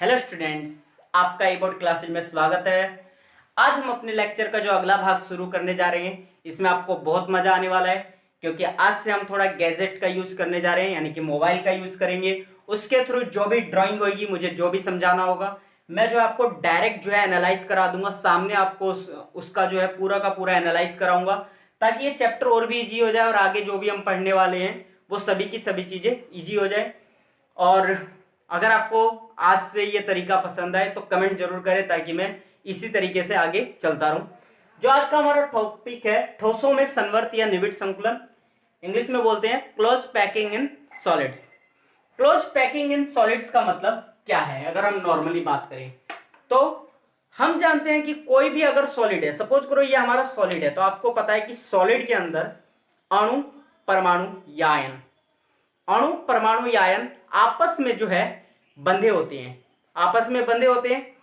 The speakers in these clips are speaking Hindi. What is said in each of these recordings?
हेलो स्टूडेंट्स, आपका ई बोर्ड क्लासेज में स्वागत है। आज हम अपने लेक्चर का जो अगला भाग शुरू करने जा रहे हैं, इसमें आपको बहुत मजा आने वाला है, क्योंकि आज से हम थोड़ा गैजेट का यूज करने जा रहे हैं, यानी कि मोबाइल का यूज करेंगे। उसके थ्रू जो भी ड्राइंग होगी, मुझे जो भी समझाना होगा, मैं जो आपको डायरेक्ट जो है एनालाइज करा दूंगा सामने। आपको उसका जो है पूरा का पूरा एनालाइज कराऊंगा, ताकि ये चैप्टर और भी ईजी हो जाए और आगे जो भी हम पढ़ने वाले हैं वो सभी की सभी चीजें ईजी हो जाए। और अगर आपको आज से ये तरीका पसंद आए तो कमेंट जरूर करें, ताकि मैं इसी तरीके से आगे चलता रहूं। जो आज का हमारा टॉपिक है, ठोसों में संवर्त या निविड़ संकुलन, इंग्लिश में बोलते हैं close packing in solids. Close packing in solids का मतलब क्या है? अगर हम नॉर्मली बात करें तो हम जानते हैं कि कोई भी अगर सॉलिड है, सपोज करो ये हमारा सॉलिड है, तो आपको पता है कि सॉलिड के अंदर अणु, परमाणु या आयन, अणु, परमाणु या आयन आपस में जो है बंधे होते हैं, आपस में बंधे होते हैं।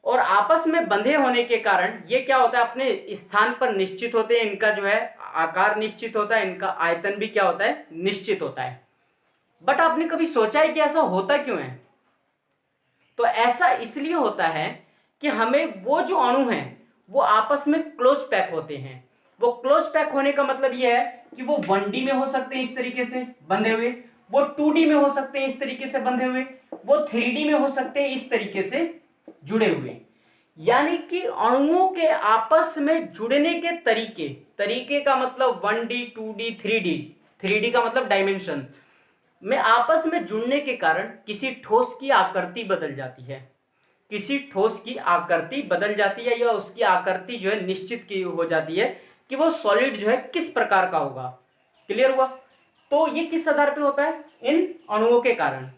और आपस में बंधे होने के कारण ये क्या होता है, अपने स्थान पर निश्चित होते हैं। इनका जो है आकार निश्चित होता है, इनका आयतन भी क्या होता है, निश्चित होता है। बट आपने कभी सोचा है कि ऐसा होता क्यों है? तो ऐसा इसलिए होता है कि हमें वो जो अणु हैं वो आपस में क्लोज पैक होते हैं। वो क्लोज पैक होने का मतलब ये है कि वो 1D में हो सकते हैं इस तरीके से बंधे हुए, वो 2D में हो सकते हैं इस तरीके से बंधे हुए, वो 3D में हो सकते हैं इस तरीके से जुड़े हुए। यानी कि अणुओं के आपस में जुड़ने के तरीके, तरीके का मतलब 1D 2D 3D, 3D का मतलब डायमेंशन में आपस में जुड़ने के कारण किसी ठोस की आकृति बदल जाती है, किसी ठोस की आकृति बदल जाती है, या उसकी आकृति जो है निश्चित की हो जाती है कि वो सॉलिड जो है किस प्रकार का होगा। क्लियर हुआ? तो ये किस आधार पे होता है? इन अणुओं के कारण।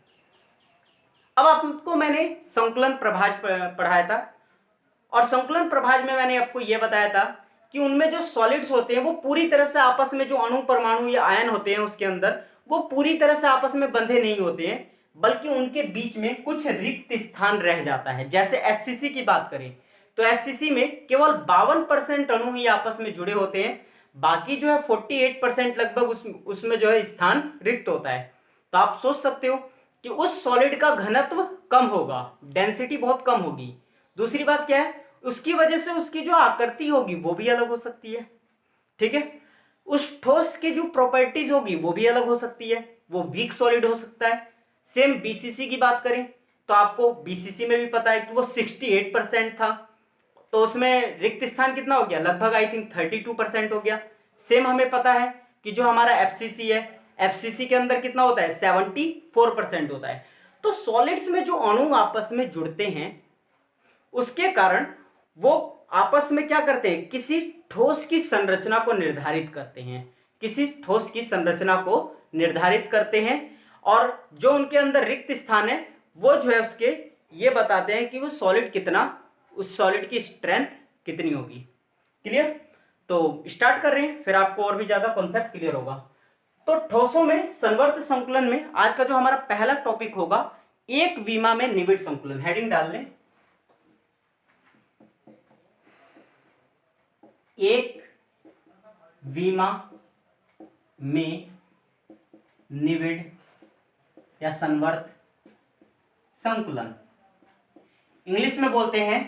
अब आपको मैंने संकुलन प्रभाज पढ़ाया था, और संकुलन प्रभाज में मैंने आपको यह बताया था कि उनमें जो सॉलिड्स होते हैं वो पूरी तरह से आपस में, जो अणु, परमाणु या आयन होते हैं उसके अंदर, वो पूरी तरह से आपस में बंधे नहीं होते हैं, बल्कि उनके बीच में कुछ रिक्त स्थान रह जाता है। जैसे एचसीसी की बात करें तो एचसीसी में केवल 52% अणु ही आपस में जुड़े होते हैं, बाकी जो है 48% लगभग उसमें जो है स्थान रिक्त होता है। तो आप सोच सकते हो कि उस सॉलिड का घनत्व कम होगा, डेंसिटी बहुत कम होगी। दूसरी बात क्या है, उसकी वजह से उसकी जो आकृति होगी वो भी अलग हो सकती है। ठीक है, उस ठोस की जो प्रॉपर्टीज होगी वो भी अलग हो सकती है, वो वीक सॉलिड हो सकता है। सेम बीसीसी की बात करें तो आपको बीसीसी में भी पता है कि वो 68% था, तो उसमें रिक्त स्थान कितना हो गया, लगभग आई थिंक 32% हो गया। सेम हमें पता है कि जो हमारा एफसीसी है, एफसीसी के अंदर कितना होता है, 74% होता है। तो सॉलिड्स में जो अणु आपस में जुड़ते हैं उसके कारण वो आपस में क्या करते हैं, किसी ठोस की संरचना को निर्धारित करते हैं, किसी ठोस की संरचना को निर्धारित करते हैं। और जो उनके अंदर रिक्त स्थान है वो जो है उसके ये बताते हैं कि वो सॉलिड कितना, उस सॉलिड की स्ट्रेंथ कितनी होगी। क्लियर? तो स्टार्ट कर रहे हैं, फिर आपको और भी ज्यादा कॉन्सेप्ट क्लियर होगा। तो ठोसों में संवर्त संकुलन में आज का जो हमारा पहला टॉपिक होगा, एक विमा में निविड़ संकुलन। हेडिंग डाल लें, एक विमा में निविड़ या संवर्त संकुलन, इंग्लिश में बोलते हैं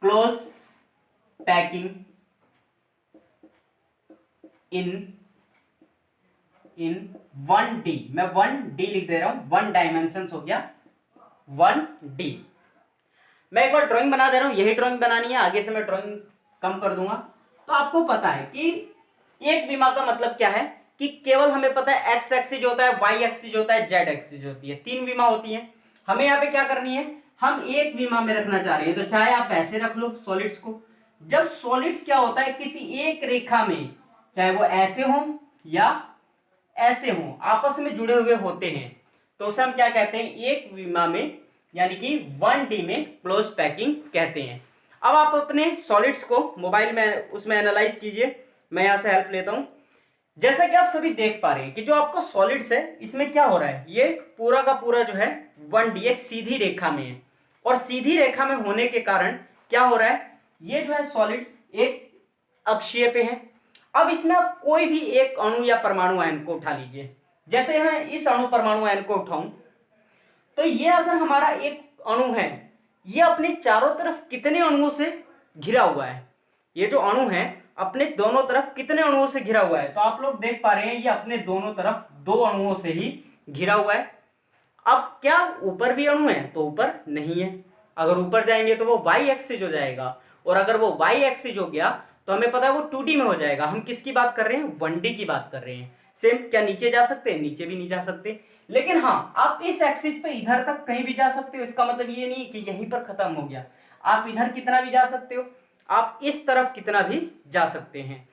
क्लोज पैकिंग इन 1D। मैं 1D लिख दे रहा हूं, 1 डायमेंशन हो गया 1D। मैं एक बार ड्राइंग बना दे रहा हूं, यही ड्राइंग बनानी है, आगे से मैं ड्राइंग कम कर दूंगा। तो आपको पता है कि एक विमा का मतलब क्या है, कि केवल हमें पता है एक्स एक्सिस होता है, वाई एक्सिस होता है, जेड एक्सिस होती है, 3 विमा होती है। हमें यहाँ पे क्या करनी है, हम एक विमा में रखना चाह रहे हैं, तो चाहे आप ऐसे रख लो सॉलिड्स को। जब सॉलिड्स क्या होता है, किसी एक रेखा में, चाहे वो ऐसे हो या ऐसे हो, आपस में जुड़े हुए होते हैं, तो उसे हम क्या कहते हैं, एक विमा में, यानी कि 1D में क्लोज पैकिंग कहते हैं। अब आप अपने सॉलिड्स को मोबाइल में उसमें एनालाइज कीजिए, मैं यहां से हेल्प लेता हूं। जैसा कि आप सभी देख पा रहे हैं कि जो आपका सॉलिड्स है इसमें क्या हो रहा है, ये पूरा का पूरा जो है 1D एक सीधी रेखा में है, और सीधी रेखा में होने के कारण क्या हो रहा है, ये जो है सॉलिड्स एक अक्षीय पे है। अब इसमें आप कोई भी एक अणु या परमाणु आयन को उठा लीजिए, जैसे मैं इस अणु परमाणु आयन को उठाऊं तो ये अगर हमारा एक अणु है, ये अपने चारों तरफ कितने अणुओं से घिरा हुआ है, ये जो अणु है अपने दोनों तरफ कितने अणुओं से घिरा हुआ है, तो आप लोग देख पा रहे हैं ये अपने दोनों तरफ 2 अणुओं से ही घिरा हुआ है। अब क्या ऊपर भी अणु है, तो ऊपर नहीं है, अगर ऊपर जाएंगे तो वो वाई एक्सिस हो जाएगा, और अगर वो वाई एक्सिस हो गया तो हमें पता है वो 2D में हो जाएगा। हम किसकी बात कर रहे हैं, 1D की बात कर रहे हैं। सेम, क्या नीचे जा सकते हैं, नीचे भी नहीं जा सकते, लेकिन हाँ आप इस एक्सिस पे इधर तक कहीं भी जा सकते हो। इसका मतलब ये नहीं कि यहीं पर खत्म हो गया, आप इधर कितना भी जा सकते हो, आप इस तरफ कितना भी जा सकते हैं।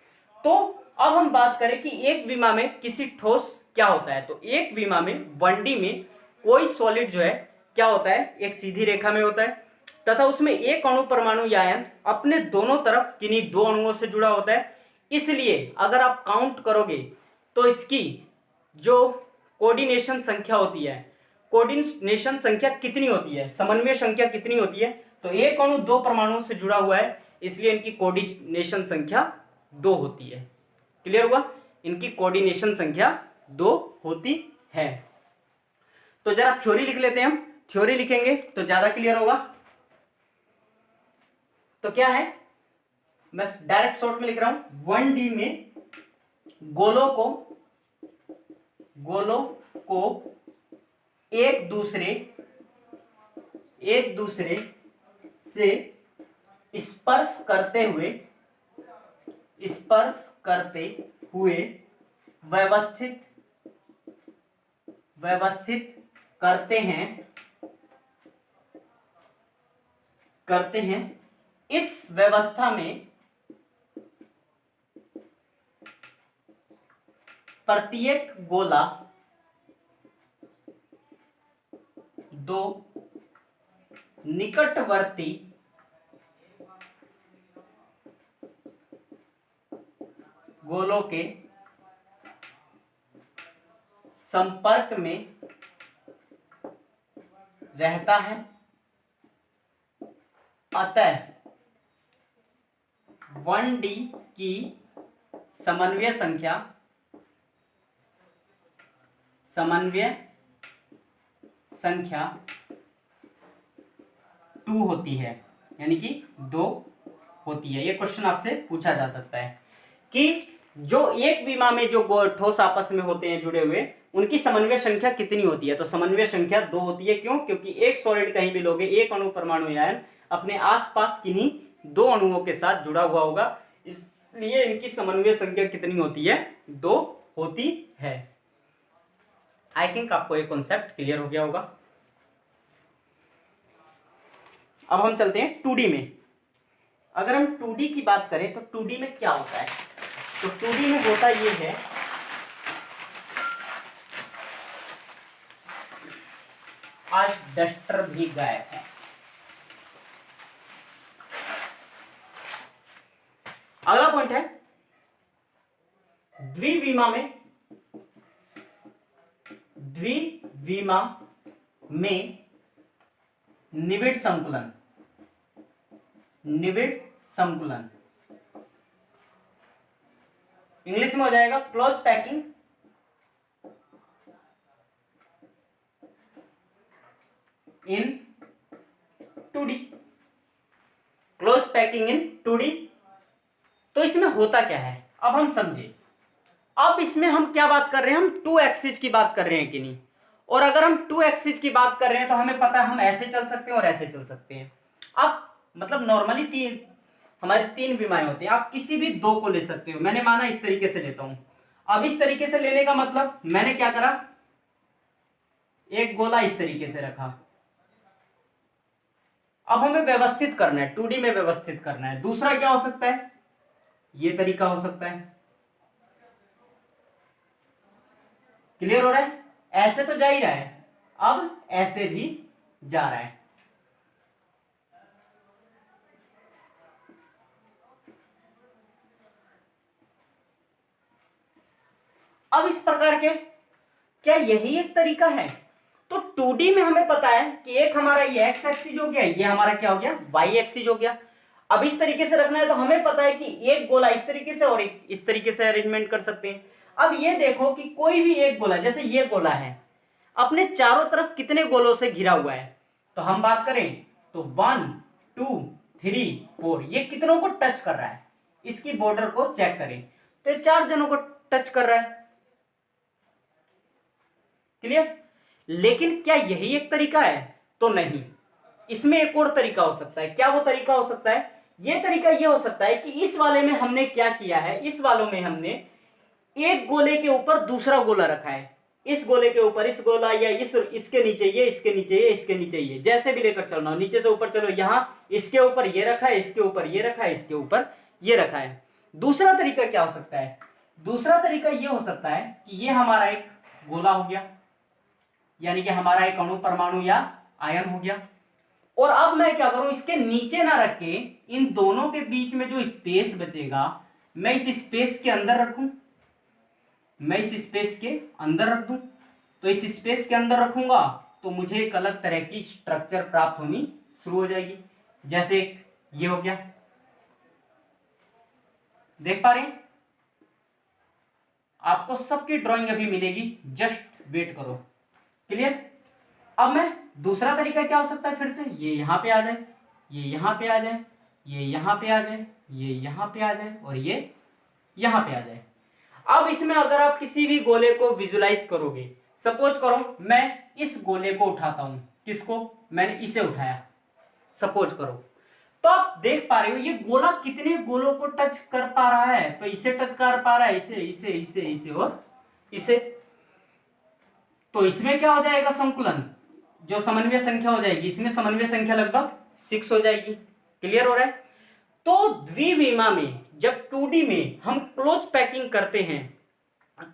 तो अब हम बात करें कि एक विमा में किसी ठोस क्या होता है, तो एक विमा में 1D में कोई सॉलिड जो है क्या होता है, एक सीधी रेखा में होता है, तथा उसमें एक अणु परमाणु या आयन अपने दोनों तरफ किन्हीं 2 अणुओं से जुड़ा होता है। इसलिए अगर आप काउंट करोगे तो इसकी जो कोऑर्डिनेशन संख्या होती है, कोऑर्डिनेशन संख्या कितनी होती है, समन्वय संख्या कितनी होती है, तो एक अणु 2 परमाणुओं से जुड़ा हुआ है, इसलिए इनकी कोऑर्डिनेशन संख्या 2 होती है। क्लियर हुआ, इनकी कोऑर्डिनेशन संख्या 2 होती है। तो जरा थ्योरी लिख लेते हैं, हम थ्योरी लिखेंगे तो ज्यादा क्लियर होगा। तो क्या है, मैं डायरेक्ट शॉर्ट में लिख रहा हूं, 1D में गोलों को एक दूसरे से स्पर्श करते हुए व्यवस्थित करते हैं। इस व्यवस्था में प्रत्येक गोला 2 निकटवर्ती गोलों के संपर्क में रहता है। अतः 1D की समन्वय संख्या 2 होती है, यानी कि 2 होती है। ये क्वेश्चन आपसे पूछा जा सकता है कि जो एक विमा में जो ठोस आपस में होते हैं जुड़े हुए, उनकी समन्वय संख्या कितनी होती है, तो समन्वय संख्या 2 होती है। क्यों, क्योंकि एक सॉलिड कहीं भी लोगे, एक अणु परमाणु आयन अपने आसपास किन्हीं 2 अणुओं के साथ जुड़ा हुआ होगा, इसलिए इनकी समन्वय संख्या कितनी होती है, 2 होती है। आई थिंक आपको ये कॉन्सेप्ट क्लियर हो गया होगा। अब हम चलते हैं 2D में। अगर हम 2D की बात करें तो 2D में क्या होता है, तो 2D में होता ये है, आज डस्टर भी गायब है। अगला पॉइंट है द्विविमा में निविड़ संकुलन। इंग्लिश में हो जाएगा close packing in 2D। Close packing in 2D। तो इसमें होता क्या है, अब हम समझे। अब इसमें हम क्या बात कर रहे हैं, हम 2 एक्सिस की बात कर रहे हैं कि नहीं, और अगर हम 2 एक्सिस की बात कर रहे हैं तो हमें पता है हम ऐसे चल सकते हैं और ऐसे चल सकते हैं। अब मतलब नॉर्मली हमारे 3 विमाएं होती हैं, आप किसी भी 2 को ले सकते हो। मैंने माना इस तरीके से लेता हूं। अब इस तरीके से लेने का मतलब मैंने क्या करा, एक गोला इस तरीके से रखा। अब हमें व्यवस्थित करना है, 2D में व्यवस्थित करना है। दूसरा क्या हो सकता है, ये तरीका हो सकता है। क्लियर हो रहा है, ऐसे तो जा ही रहा है, अब ऐसे भी जा रहा है। अब इस प्रकार के क्या यही एक तरीका है, तो 2D में हमें पता है कि एक हमारा ये एक्स एक्सिस हो गया, ये हमारा क्या हो गया, वाई एक्सिस हो गया। अब इस तरीके से रखना है तो हमें पता है कि एक गोला इस तरीके से और एक इस तरीके से अरेंजमेंट कर सकते हैं। अब ये देखो कि कोई भी एक गोला, जैसे ये गोला है, अपने चारों तरफ कितने गोलों से घिरा हुआ है? तो हम बात करें तो 1 2 3 4, ये कितनों को टच कर रहा है? इसकी बॉर्डर को चेक करें तो ये 4 जनों को टच कर रहा है। क्लियर? लेकिन क्या यही एक तरीका है? तो नहीं, इसमें एक और तरीका हो सकता है। क्या वो तरीका हो सकता है? ये तरीका ये हो सकता है कि इस वाले में हमने क्या किया है, इस वालों में हमने एक गोले के ऊपर दूसरा गोला रखा है, इस गोले के ऊपर इस गोला, या इसके नीचे ये, इसके नीचे ये, इसके नीचे ये, जैसे भी लेकर चलना हो, नीचे से ऊपर चलो, यहां इसके ऊपर ये रखा है, इसके ऊपर ये रखा है, इसके ऊपर ये रखा है। दूसरा तरीका क्या हो सकता है? दूसरा तरीका ये हो सकता है कि ये हमारा एक गोला हो गया, यानी कि हमारा एक अणु, परमाणु या आयन हो गया, और अब मैं क्या करूं, इसके नीचे ना रख के इन दोनों के बीच में जो स्पेस बचेगा मैं इस स्पेस के अंदर रखूं, मैं इस स्पेस के अंदर रख दूं। तो इस स्पेस के अंदर रखूंगा तो मुझे एक अलग तरह की स्ट्रक्चर प्राप्त होनी शुरू हो जाएगी। जैसे ये हो गया, देख पा रहे हैं? आपको सबकी ड्राइंग अभी मिलेगी, जस्ट वेट करो। क्लियर? अब मैं दूसरा तरीका क्या हो सकता है, फिर से ये यहां पे आ जाए, ये यहां पे आ जाए, ये यहां पे आ जाए, ये यहां पे आ जाए, और ये यहां पे आ जाए। अब इसमें अगर आप किसी भी गोले को विजुलाइज करोगे, सपोज करो मैं इस गोले को उठाता हूं, किसको? मैंने इसे उठाया, सपोज करो, तो आप देख पा रहे हो ये गोला कितने गोलों को टच कर पा रहा है? तो इसे टच कर पा रहा है, इसे इसे इसे इसे और इसे। तो इसमें क्या हो जाएगा, संकुलन, जो समन्वय संख्या हो जाएगी, इसमें समन्वय संख्या लगभग 6 हो जाएगी। क्लियर हो रहा है? तो द्विविमा में जब 2D में हम क्लोज पैकिंग करते हैं,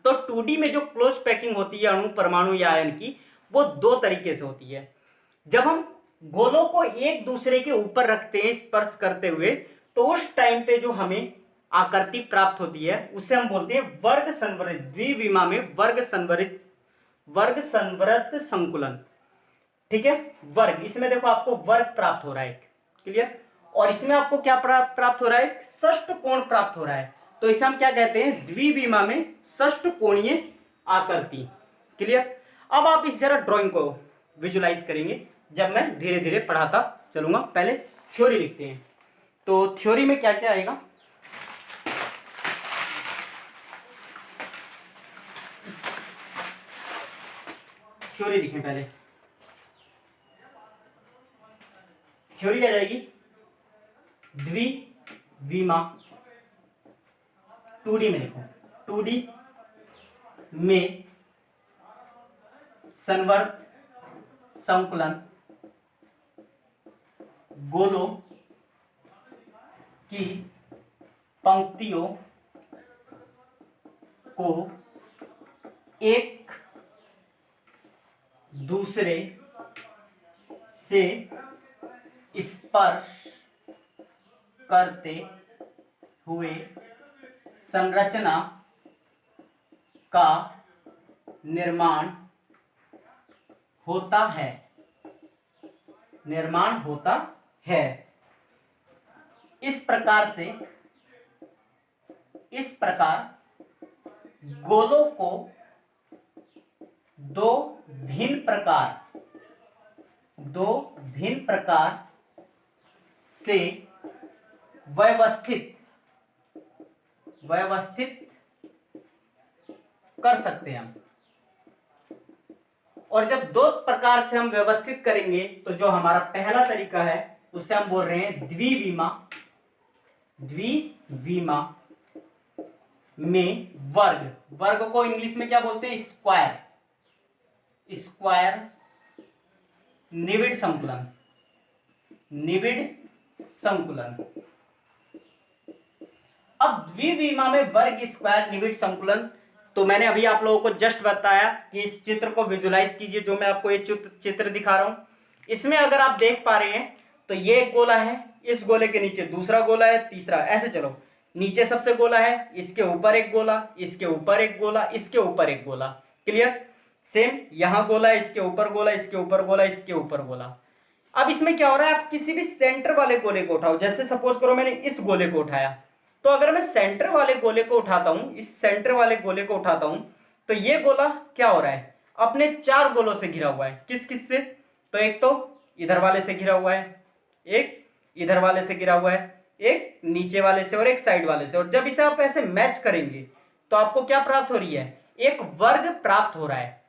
तो 2D में जो क्लोज पैकिंग होती है अणु, परमाणु या आयन की, वो दो तरीके से होती है। जब हम गोलों को एक दूसरे के ऊपर रखते हैं स्पर्श करते हुए, तो उस टाइम पे जो हमें आकृति प्राप्त होती है उसे हम बोलते हैं वर्ग संवरित। द्विविमा में वर्ग संवृत संकुलन। ठीक है, वर्ग, इसमें देखो आपको वर्ग प्राप्त हो रहा है। क्लियर? और इसमें आपको क्या प्राप्त हो रहा है? षष्ठकोण प्राप्त हो रहा है। तो इसे हम क्या कहते हैं? द्विविमा में षष्ठकोणीय आकृति। क्लियर? अब आप इस जरा ड्राइंग को विजुलाइज करेंगे जब मैं धीरे धीरे पढ़ाता चलूंगा। पहले थ्योरी लिखते हैं। तो थ्योरी में क्या क्या आएगा? थ्योरी लिखें पहले। थ्योरी आ जाएगी द्विविमा, 2D में लिखो, 2D में संवर्त संकुलन गोलों की पंक्तियों को एक दूसरे से स्पर्श करते हुए संरचना का निर्माण होता है, निर्माण होता है। इस प्रकार गोलों को दो भिन्न प्रकार से व्यवस्थित कर सकते हैं हम। और जब दो प्रकार से हम व्यवस्थित करेंगे तो जो हमारा पहला तरीका है उसे हम बोल रहे हैं द्विविमा में वर्ग को इंग्लिश में क्या बोलते हैं? स्क्वायर निविड़ संकुलन। अब द्विविमा में वर्ग, स्क्वायर, निविड़ संकुलन, तो मैंने अभी आप लोगों को जस्ट बताया कि इस चित्र को विजुलाइज कीजिए। जो मैं आपको ये चित्र दिखा रहा हूं, इसमें अगर आप देख पा रहे हैं तो ये एक गोला है, इस गोले के नीचे दूसरा गोला है, तीसरा, ऐसे चलो, नीचे सबसे गोला है, इसके ऊपर एक गोला, इसके ऊपर एक गोला, इसके ऊपर एक गोला। क्लियर? सेम यहां गोला है, इसके ऊपर गोला, इसके ऊपर गोला, इसके ऊपर गोला। अब इसमें क्या हो रहा है, आप किसी भी सेंटर वाले गोले को उठाओ। जैसे सपोज करो मैंने इस गोले को उठाया, तो अगर मैं सेंटर वाले गोले को उठाता हूं, इस सेंटर वाले गोले को उठाता हूं, तो ये गोला क्या हो रहा है? अपने 4 गोलों से घिरा हुआ है। किस किस से? तो एक तो इधर वाले से घिरा हुआ है, एक इधर वाले से घिरा हुआ है, एक नीचे वाले से और एक साइड वाले से। और जब इसे आप ऐसे मैच करेंगे तो आपको क्या प्राप्त हो रही है? एक वर्ग प्राप्त हो रहा है।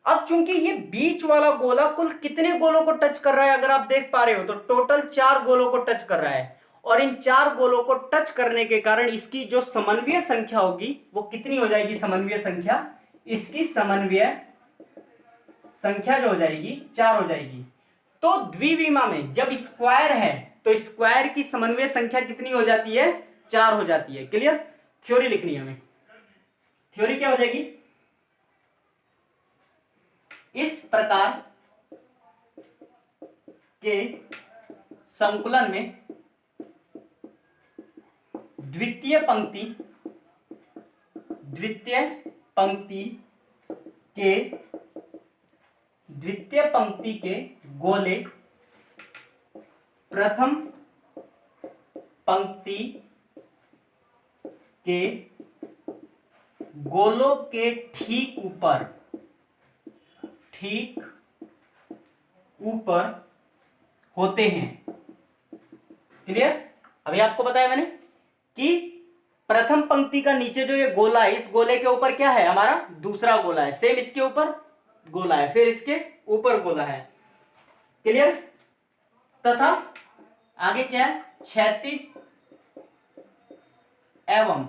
अब चूंकि ये बीच वाला गोला कुल कितने गोलों को टच कर रहा है अगर आप देख पा रहे हो तो टोटल 4 गोलों को टच कर रहा है। और इन 4 गोलों को टच करने के कारण इसकी जो समन्वय संख्या होगी वो कितनी हो जाएगी? समन्वय संख्या, इसकी समन्वय संख्या जो हो जाएगी 4 हो जाएगी। तो द्विविमा में जब स्क्वायर है तो स्क्वायर की समन्वय संख्या कितनी हो जाती है? 4 हो जाती है। क्लियर? थ्योरी लिखनी है हमें। थ्योरी क्या हो जाएगी? इस प्रकार के संकुलन में द्वितीय पंक्ति के गोले प्रथम पंक्ति के गोलों के ठीक ऊपर होते हैं। क्लियर? अभी आपको बताया मैंने कि प्रथम पंक्ति का नीचे जो ये गोला है, इस गोले के ऊपर क्या है? हमारा दूसरा गोला है। सेम इसके ऊपर गोला है, फिर इसके ऊपर गोला है। क्लियर? तथा आगे क्या है? क्षैतिज एवं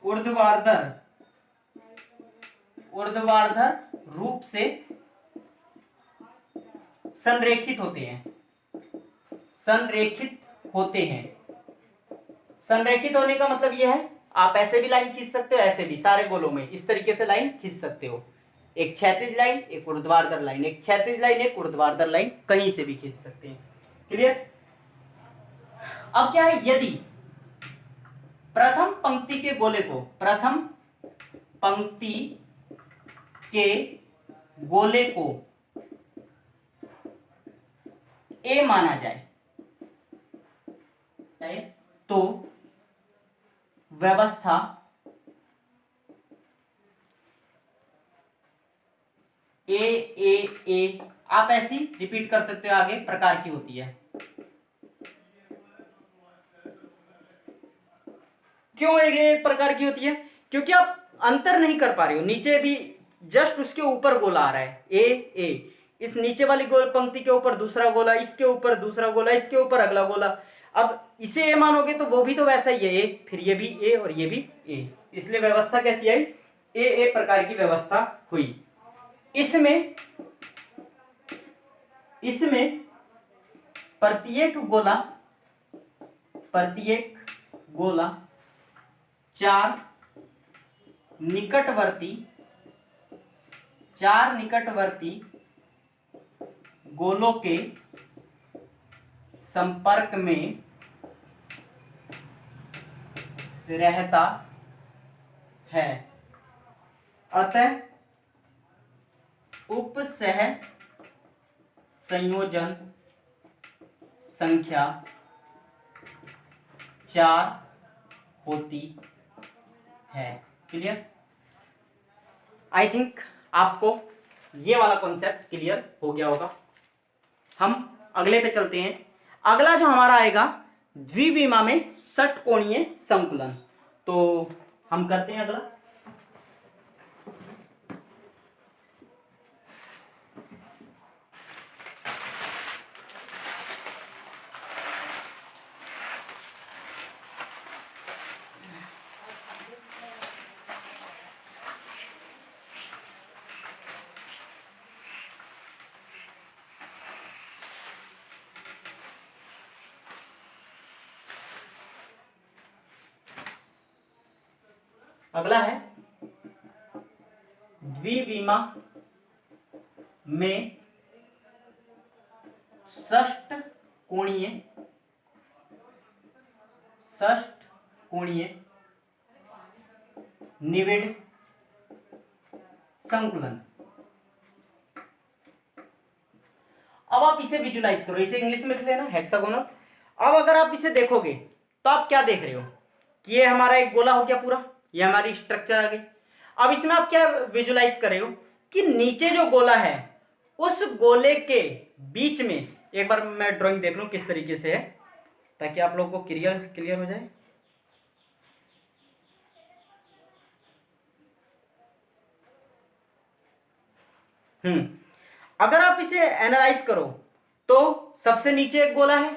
ऊर्ध्वाधर रूप से संरेखित होने का मतलब यह है, आप ऐसे भी लाइन खींच सकते हो, ऐसे भी सारे गोलों में इस तरीके से लाइन खींच सकते हो। एक क्षैतिज लाइन, एक ऊर्ध्वाधर लाइन, एक क्षैतिज लाइन, एक ऊर्ध्वाधर लाइन, कहीं से भी खींच सकते हैं। क्लियर? अब क्या है? यदि प्रथम पंक्ति के गोले को ए माना जाए तो व्यवस्था ए आप ऐसी रिपीट कर सकते हो आगे प्रकार की होती है। क्यों एक प्रकार की होती है? क्योंकि आप अंतर नहीं कर पा रहे हो। नीचे भी जस्ट उसके ऊपर गोला आ रहा है ए, इस नीचे वाली गोल पंक्ति के ऊपर दूसरा गोला, इसके ऊपर दूसरा गोला, इसके ऊपर अगला गोला। अब इसे ए मानोगे तो वो भी तो वैसा ही है ए, फिर ये भी ए और ये भी ए, इसलिए व्यवस्था कैसी आई? ए प्रकार की व्यवस्था हुई। इसमें प्रत्येक गोला 4 निकटवर्ती गोलों के संपर्क में रहता है। अतः उपसह संयोजन संख्या 4 होती है। क्लियर? आई थिंक आपको ये वाला कॉन्सेप्ट क्लियर हो गया होगा। हम अगले पे चलते हैं। अगला जो हमारा आएगा द्विविमा में षटकोणीय संकुलन। तो हम करते हैं अगला। अगला है द्विविमा में षटकोणीय निविड़ संकुलन। अब आप इसे विजुलाइज करो, इसे इंग्लिश में लिख लेना हेक्सागोनल। अब अगर आप इसे देखोगे तो आप क्या देख रहे हो कि ये हमारा एक गोला हो गया पूरा, ये हमारी स्ट्रक्चर आ गई। अब इसमें आप क्या विजुलाइज कर रहे हो कि नीचे जो गोला है उस गोले के बीच में, एक बार मैं ड्राइंग देख लूं किस तरीके से है ताकि आप लोगों को क्लियर हो जाए। अगर आप इसे एनालाइज करो तो सबसे नीचे एक गोला है,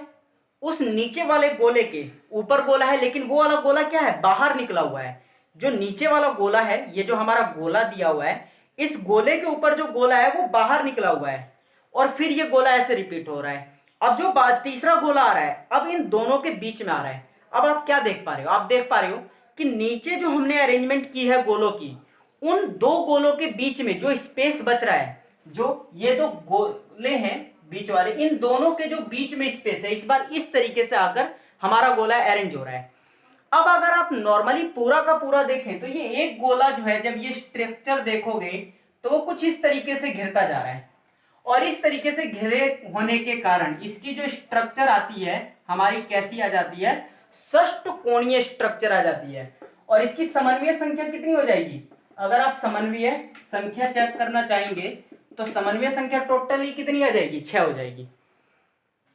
उस नीचे वाले गोले के ऊपर गोला है, लेकिन वो वाला गोला क्या है, बाहर निकला हुआ है। जो नीचे वाला गोला है, ये जो हमारा गोला दिया हुआ है, इस गोले के ऊपर जो गोला है वो बाहर निकला हुआ है और फिर ये गोला ऐसे रिपीट हो रहा है। अब जो तीसरा गोला आ रहा है, अब इन दोनों के बीच में आ रहा है। अब आप क्या देख पा रहे हो, आप देख पा रहे हो कि नीचे जो हमने अरेंजमेंट की है गोलों की, उन दो गोलों के बीच में जो स्पेस बच रहा है, जो ये दो गोले हैं बीच वाले, इन दोनों के जो बीच में स्पेस है, इस बार इस तरीके से आकर हमारा गोला अरेंज हो रहा है। अब अगर आप नॉर्मली पूरा का पूरा देखें तो ये एक गोला जो है, जब ये स्ट्रक्चर देखोगे तो वो कुछ इस तरीके से घिरता जा रहा है और इस तरीके से घिरे होने के कारण इसकी जो स्ट्रक्चर आती है हमारी कैसी आ जाती है, षष्ठकोणीय स्ट्रक्चर आ जाती है। और इसकी समन्वय संख्या कितनी हो जाएगी, अगर आप समन्वय संख्या चेक करना चाहेंगे तो समन्वय संख्या टोटली कितनी आ जाएगी, 6 हो जाएगी।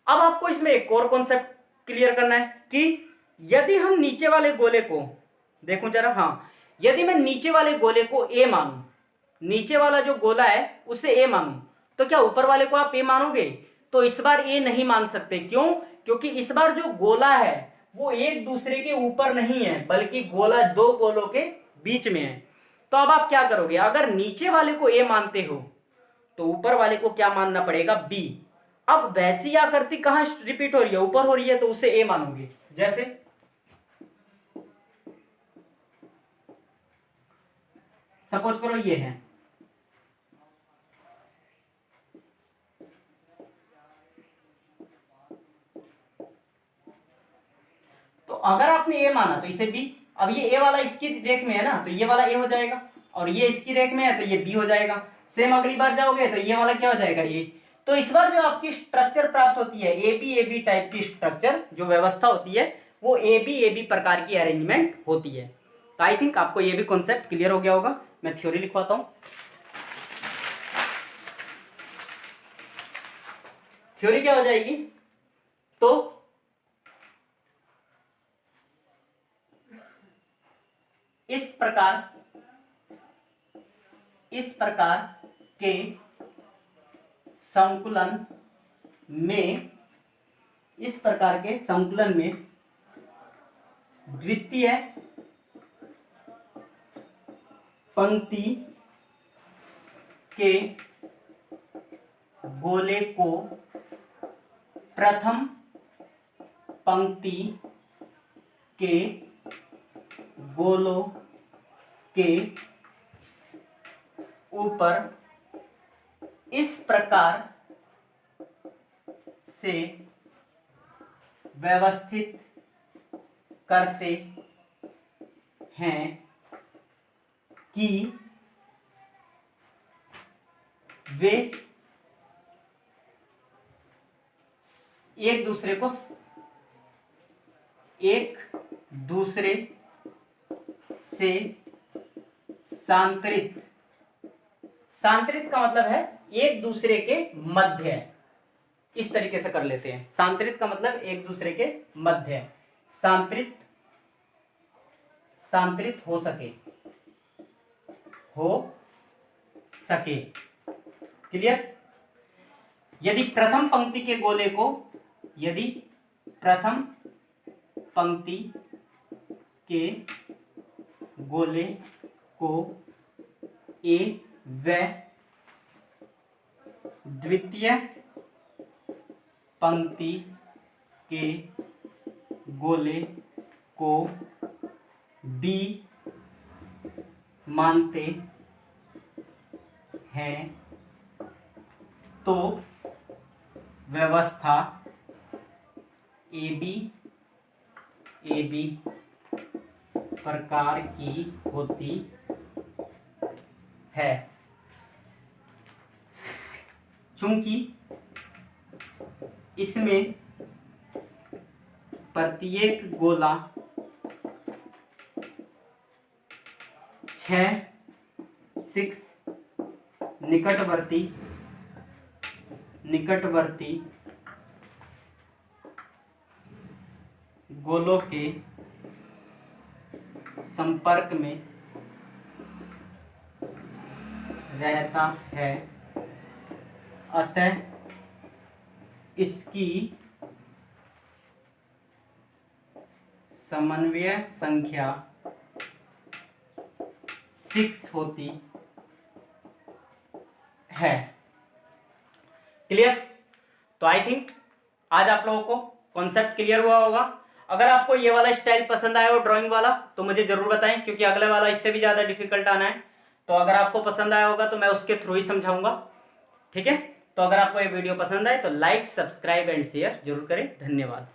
अब आपको इसमें एक और कॉन्सेप्ट क्लियर करना है कि यदि हम नीचे वाले गोले को देखो जरा, हाँ, यदि मैं नीचे वाले गोले को ए मानूं, नीचे वाला जो गोला है उसे ए मानूं, तो क्या ऊपर वाले को आप ए मानोगे, तो इस बार ए नहीं मान सकते। क्यों, क्योंकि इस बार जो गोला है वो एक दूसरे के ऊपर नहीं है बल्कि गोला दो गोलों के बीच में है। तो अब आप क्या करोगे, अगर नीचे वाले को ए मानते हो तो ऊपर वाले को क्या मानना पड़ेगा, बी। अब वैसी आकृति कहां रिपीट हो रही है, ऊपर हो रही है, तो उसे ए मानोगे। जैसे सपोज करो ये है, तो अगर आपने ए माना तो इसे बी। अब ये ए वाला इसकी रेख में है ना, तो ये वाला ए हो जाएगा, और ये इसकी रेख में है तो ये बी हो जाएगा। सेम अगली बार जाओगे तो ये वाला क्या हो जाएगा, ए। तो इस बार जो आपकी स्ट्रक्चर प्राप्त होती है, ए बी टाइप की स्ट्रक्चर जो व्यवस्था होती है, वो ए बी प्रकार की अरेंजमेंट होती है। तो आई थिंक आपको ये भी कॉन्सेप्ट क्लियर हो गया होगा। मैं थ्योरी लिखवाता हूं। थ्योरी क्या हो जाएगी, तो इस प्रकार के संकुलन में, इस प्रकार के संकुलन में द्वितीय पंक्ति के गोले को प्रथम पंक्ति के गोलों के ऊपर इस प्रकार से व्यवस्थित करते हैं कि वे एक दूसरे से सांतरित का मतलब है एक दूसरे के मध्य, इस तरीके से कर लेते हैं। सांतरित का मतलब एक दूसरे के मध्य, सांतरित हो सके। क्लियर। यदि प्रथम पंक्ति के गोले को, यदि प्रथम पंक्ति के गोले को ए व द्वितीय पंक्ति के गोले को बी मानते हैं तो व्यवस्था ए बी प्रकार की होती है। चूंकि इसमें प्रत्येक गोला 6 6 निकटवर्ती गोलों के संपर्क में रहता है, अतः इसकी समन्वय संख्या 6 होती है। क्लियर? तो आई थिंक आज आप लोगों को कॉन्सेप्ट क्लियर हुआ होगा। अगर आपको ये वाला स्टाइल पसंद आया हो ड्राइंग वाला तो मुझे जरूर बताएं, क्योंकि अगले वाला इससे भी ज्यादा डिफिकल्ट आना है। तो अगर आपको पसंद आया होगा तो मैं उसके थ्रू ही समझाऊंगा। ठीक है? तो अगर आपको ये वीडियो पसंद आए तो लाइक, सब्सक्राइब एंड शेयर जरूर करें। धन्यवाद।